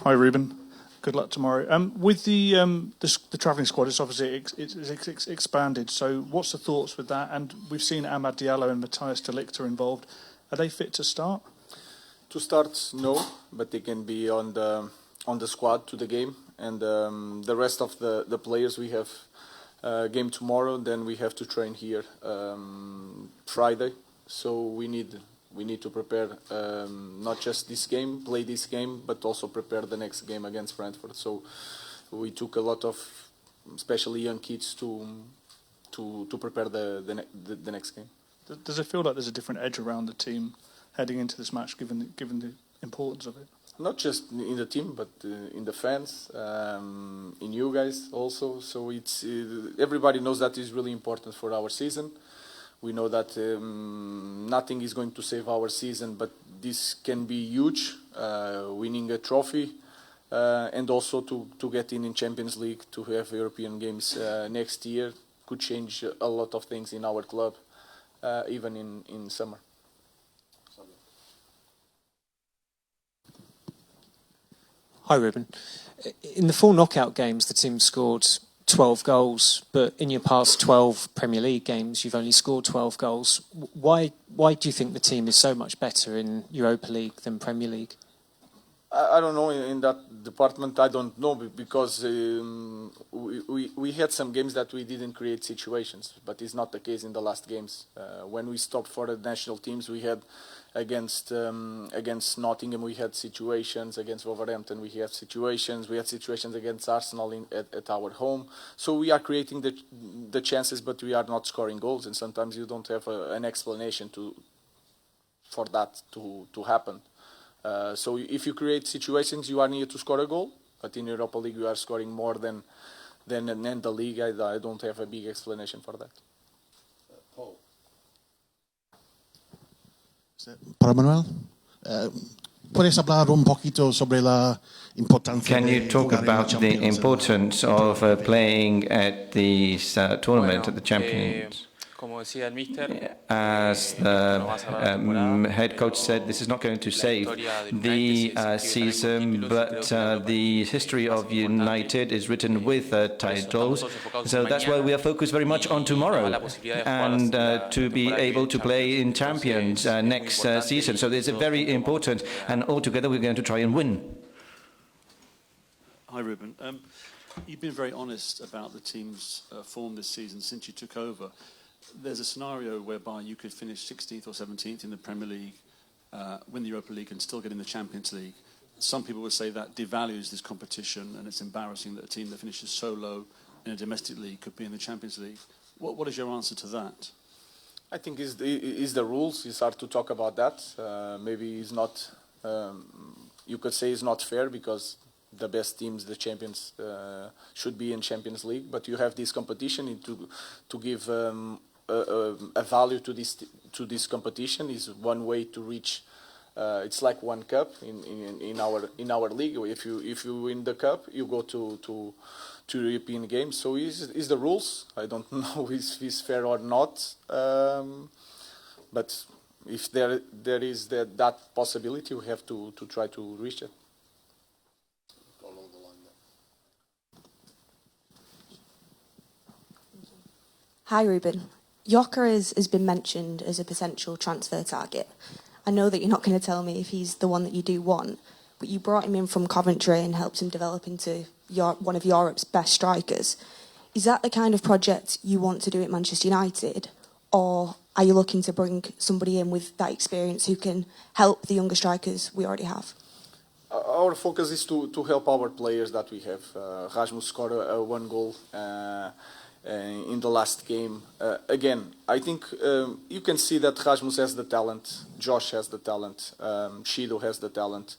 Hi, Ruben. Good luck tomorrow. With the travelling squad, it's obviously it's expanded. So, what's the thoughts with that? And we've seen Amad Diallo and Matthias de Ligt are involved. Are they fit to start? To start, no, but they can be on the squad to the game. And the rest of the players, we have game tomorrow. Then we have to train here Friday. So we need to prepare not just this game, play this game, but also prepare the next game against Brentford. So we took a lot of, especially young kids, to prepare the next game. Does it feel like there's a different edge around the team heading into this match, given the importance of it? Not just in the team, but in the fans, in you guys also. So it's everybody knows that is really important for our season. We know that nothing is going to save our season, but this can be huge, winning a trophy, and also to get in Champions League, to have European games next year could change a lot of things in our club, even in summer. Hi, Ruben. In the 4 knockout games, the team scored 12 goals, but in your past 12 Premier League games, you've only scored 12 goals. Why do you think the team is so much better in Europa League than Premier League? I don't know in that department. I don't know because we had some games that we didn't create situations, but it's not the case in the last games. When we stopped for the national teams, we had against Nottingham we had situations, against Wolverhampton we had situations against Arsenal at our home. So we are creating the chances, but we are not scoring goals, and sometimes you don't have an explanation for that to happen. So if you create situations, you are near to score a goal, but in Europa League you are scoring more than in the league. I don't have a big explanation for that. Paul. Para Manuel, ¿puedes hablar un poquito sobre la importancia? Can you talk about the importance of playing at this tournament, at the Champions? As the head coach said, this is not going to save the season, but the history of United is written with titles. So that's why we are focused very much on tomorrow and to be able to play in Champions next season. So it's very important, and altogether we're going to try and win. Hi, Ruben. You've been very honest about the team's form this season since you took over. There's a scenario whereby you could finish 16th or 17th in the Premier League, win the Europa League and still get in the Champions League. Some people would say that devalues this competition, and it's embarrassing that a team that finishes so low in a domestic league could be in the Champions League. What is your answer to that? I think is the rules. It's hard to talk about that. Maybe it's not, you could say it's not fair because the best teams, the champions, should be in Champions League, but you have this competition to give a value to this competition is one way to reach. It's like one cup in our league. If you win the cup, you go to European games. So is the rules. I don't know if it's fair or not. But if there is that possibility, we have to try to reach it. Hi, Ruben. Yoka has been mentioned as a potential transfer target. I know that you're not going to tell me if he's the one that you do want, but you brought him in from Coventry and helped him develop into one of Europe's best strikers. Is that the kind of project you want to do at Manchester United, or are you looking to bring somebody in with that experience who can help the younger strikers we already have? Our focus is to help our players that we have. Rasmus scored one goal in the last game. Again, I think you can see that Rasmus has the talent, Josh has the talent, Shido has the talent.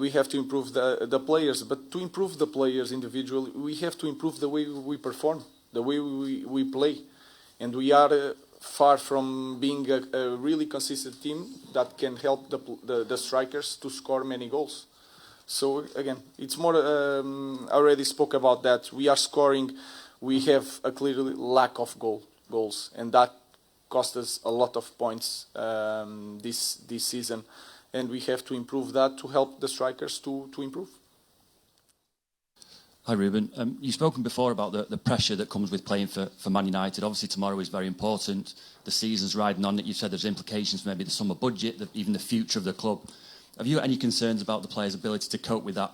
We have to improve the players, but to improve the players individually, we have to improve the way we perform, the way we play. And we are far from being a really consistent team that can help the strikers to score many goals. So again, it's more, I already spoke about that. We are scoring. We have a clear lack of goals, and that cost us a lot of points this season. And we have to improve that to help the strikers to improve. Hi, Ruben. You've spoken before about the pressure that comes with playing for Man United. Obviously, tomorrow is very important. The season's riding on it. You've said there's implications for maybe the summer budget, even the future of the club. Have you got any concerns about the players' ability to cope with that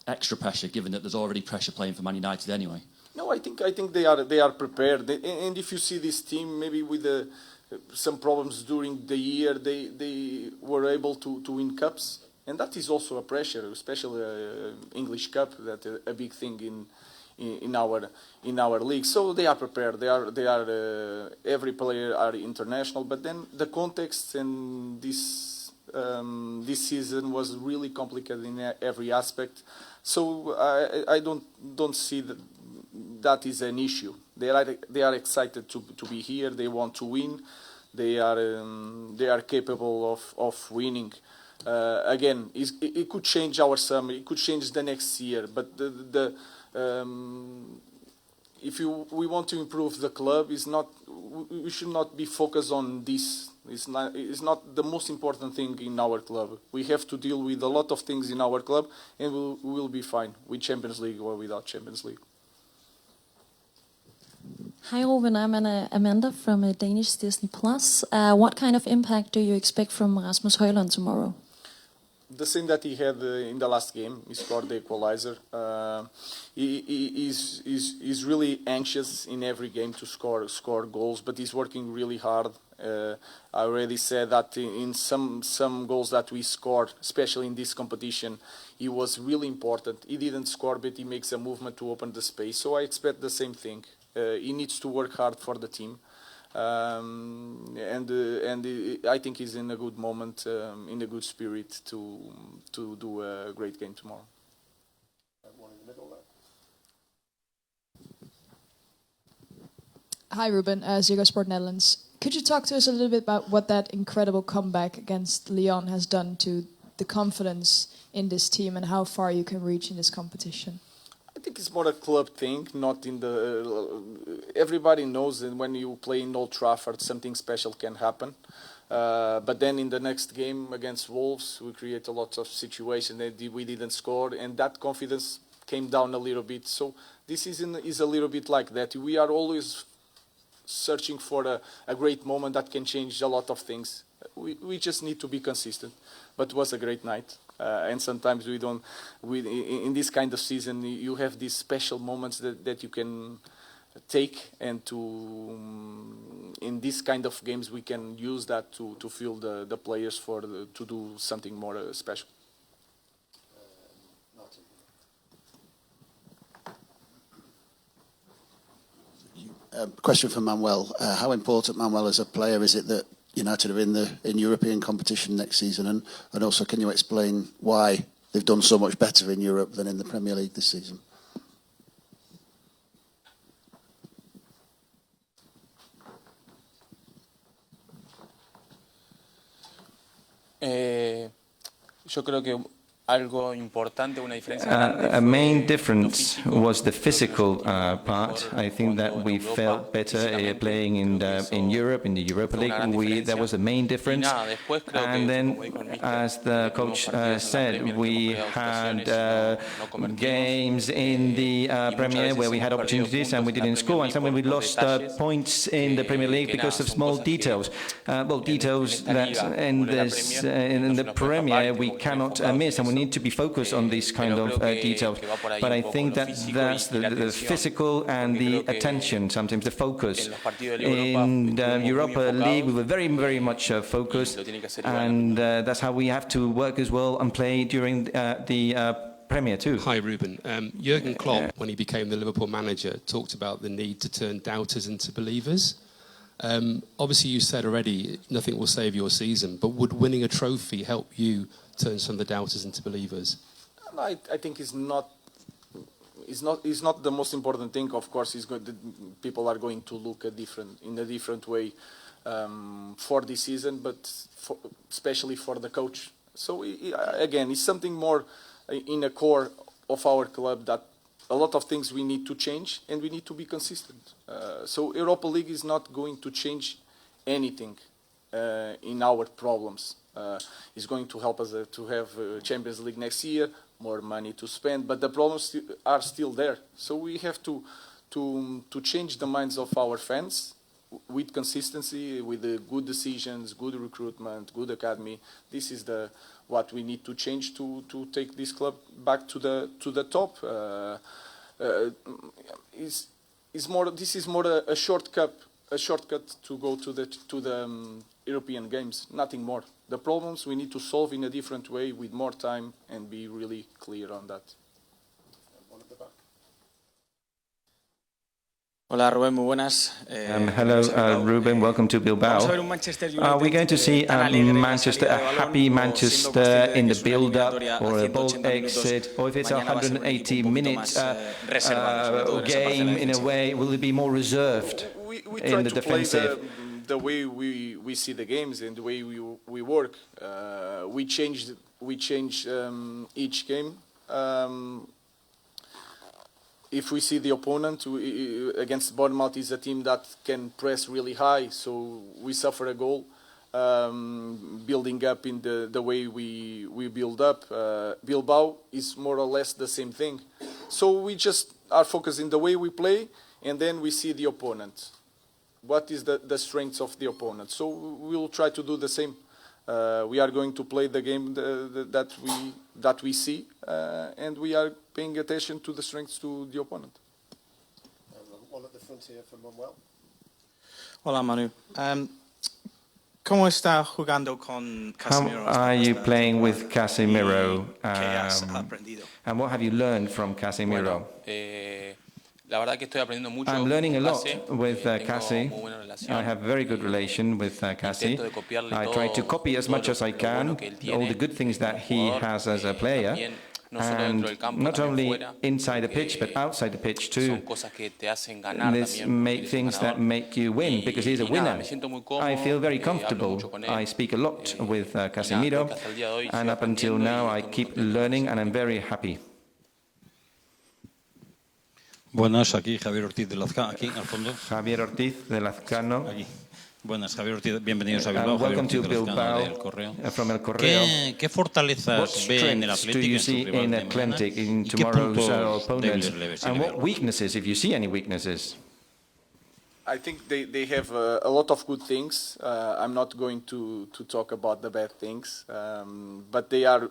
extra pressure, given that there's already pressure playing for Man United anyway? No, I think they are prepared. And if you see this team, maybe with some problems during the year, they were able to win cups. And that is also a pressure, especially English Cup, that a big thing in our league. So they are prepared. They are every player are international. But then the context and this season was really complicated in every aspect. So I don't see that is an issue. They are excited to be here. They want to win. They are capable of winning. Again, it could change our summer. It could change the next year. But if we want to improve the club, we should not be focused on this. It's not the most important thing in our club. We have to deal with a lot of things in our club, and we'll be fine with Champions League or without Champions League. Hi, Ruben. I'm Amanda from Danish Disney Plus. What kind of impact do you expect from Rasmus Hojlund tomorrow? The same that he had in the last game. He scored the equalizer. He's really anxious in every game to score goals, but he's working really hard. I already said that in some goals that we scored, especially in this competition, he was really important. He didn't score, but he makes a movement to open the space. So I expect the same thing. He needs to work hard for the team. And I think he's in a good moment, in a good spirit to do a great game tomorrow. One in the middle there. Hi, Ruben. Ziggo Sport Netherlands. Could you talk to us a little bit about what that incredible comeback against Lyon has done to the confidence in this team and how far you can reach in this competition? I think it's more a club thing, not in the... everybody knows that when you play in Old Trafford, something special can happen. But then in the next game against Wolves, we create a lot of situations that we didn't score, and that confidence came down a little bit. So this season is a little bit like that. We are always searching for a great moment that can change a lot of things. We just need to be consistent. But it was a great night. And sometimes in this kind of season, you have these special moments that you can take, and in this kind of games we can use that to fuel the players to do something more special. Question for Manuel. How important, Manuel, as a player, is it that United are in European competition next season, and also can you explain why they've done so much better in Europe than in the Premier League this season? Yo creo que algo importante, una diferencia A main difference was the physical part. I think that we felt better playing in Europe, in the Europa League. That was the main difference. And then, as the coach said, we had games in the Premier where we had opportunities and we didn't score. And somewhere we lost points in the Premier League because of small details. Details that in the Premier we cannot miss, and we need to be focused on these kind of details. But I think that's the physical and the attention, sometimes the focus. In the Europa League, we were very, very much focused, and that's how we have to work as well and play during the Premier too. Hi, Ruben. Jurgen Klopp, when he became the Liverpool manager, talked about the need to turn doubters into believers. Obviously, you said already nothing will save your season, but would winning a trophy help you turn some of the doubters into believers? I think it's not the most important thing. Of course, people are going to look in a different way for this season, but especially for the coach. So again, it's something more in the core of our club, that a lot of things we need to change and we need to be consistent. So Europa League is not going to change anything in our problems. It's going to help us to have Champions League next year, more money to spend, but the problems are still there. So we have to change the minds of our fans with consistency, with the good decisions, good recruitment, good academy. This is what we need to change to take this club back to the top. This is more a shortcut to go to the European games, nothing more. The problems we need to solve in a different way with more time and be really clear on that. One at the back. Hola Rubén, muy buenas. Hello, Ruben. Welcome to Bilbao. We're going to see a happy Manchester in the build-up or a bold exit, or if it's a 180-minute game in a way, will it be more reserved in the defensive? The way we see the games and the way we work. We change each game. If we see the opponent against Bournemouth is a team that can press really high, so we suffer a goal. Building up in the way we build up. Bilbao is more or less the same thing. So we just are focused in the way we play, and then we see the opponent. What is the strengths of the opponent? So we will try to do the same. We are going to play the game that we see, and we are paying attention to the strengths to the opponent. One at the front here for Manuel. Hola Manu. ¿Cómo está jugando con Casemiro? How are you playing with Casemiro? And what have you learned from Casemiro? I'm learning a lot with Casi. I have a very good relation with Casi. I try to copy as much as I can all the good things that he has as a player, and not only inside the pitch but outside the pitch too. This make things that make you win, because he's a winner. I feel very comfortable. I speak a lot with Casemiro, and up until now I keep learning, and I'm very happy. Buenas, aquí Javier Ortiz de Lazcano, aquí al fondo. Javier Ortiz de Lazcano. Aquí. Buenas, Javier Ortiz, bienvenidos a Bilbao. Welcome to Bilbao from El Correo. ¿Qué fortalezas ve en el Atlético do you see in Atlantic in tomorrow's opponent? And what weaknesses, if you see any weaknesses? I think they have a lot of good things. I'm not going to talk about the bad things, but they are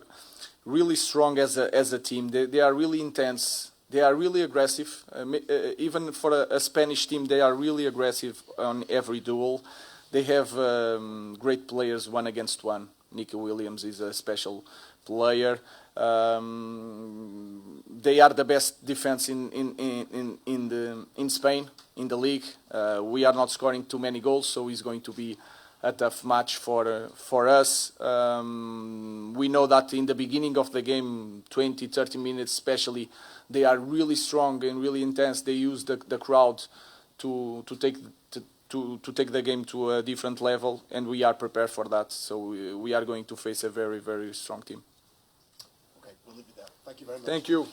really strong as a team. They are really intense. They are really aggressive. Even for a Spanish team, they are really aggressive on every duel. They have great players one against one. Nico Williams is a special player. They are the best defense in Spain, in the league. We are not scoring too many goals, so it's going to be a tough match for us. We know that in the beginning of the game, 20, 30 minutes especially, they are really strong and really intense. They use the crowd to take the game to a different level, and we are prepared for that. So we are going to face a very, very strong team. Okay, we'll leave it there. Thank you very much. Thank you.